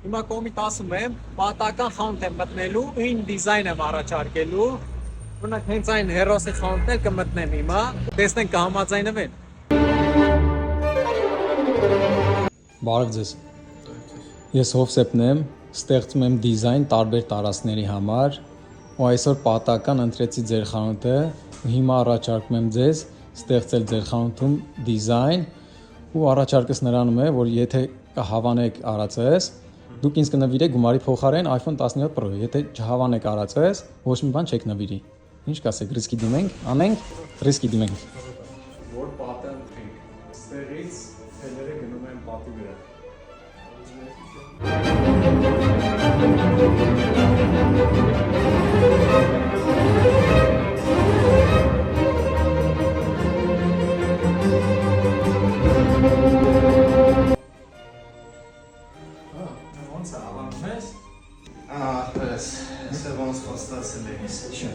Հիմա կոմիտ ասում եմ, պատական խանութ եմ մտնելու, ին դիզայն եմ առաջարկելու, ունակ հենց այն հերոսի խանութն էլ կմտնեմ հիմա, տեսնենք կհամաձայնվեն։ Բարև ձեզ։ Ես Հովսեփն եմ, ստեղծում եմ դիզայն տարբեր տարածքների համար, ու այսօր պատական ընտրեցի ձեր խանութը, ու հիմա առաջարկում եմ ձեզ ստեղծել ձեր խանութում դիզայն, ու առաջարկս նրանում է, որ եթե կհավանեք արածես, դուք ինձ կնվիրեք գումարի փոխարեն iPhone 17 Pro, եթե չհավանեք արածես, ոչ մի բան չեք նվիրի։ Ինչ կասեք, ռիսկի դիմենք, անենք, ռիսկի դիմենք։ Որ պատը ընտրենք, ստեղից թելերը գնում են պատի վրա։ Ոնց է հավանում ես։ Ահ, պես ոնց խոստացել ես։ Չէ։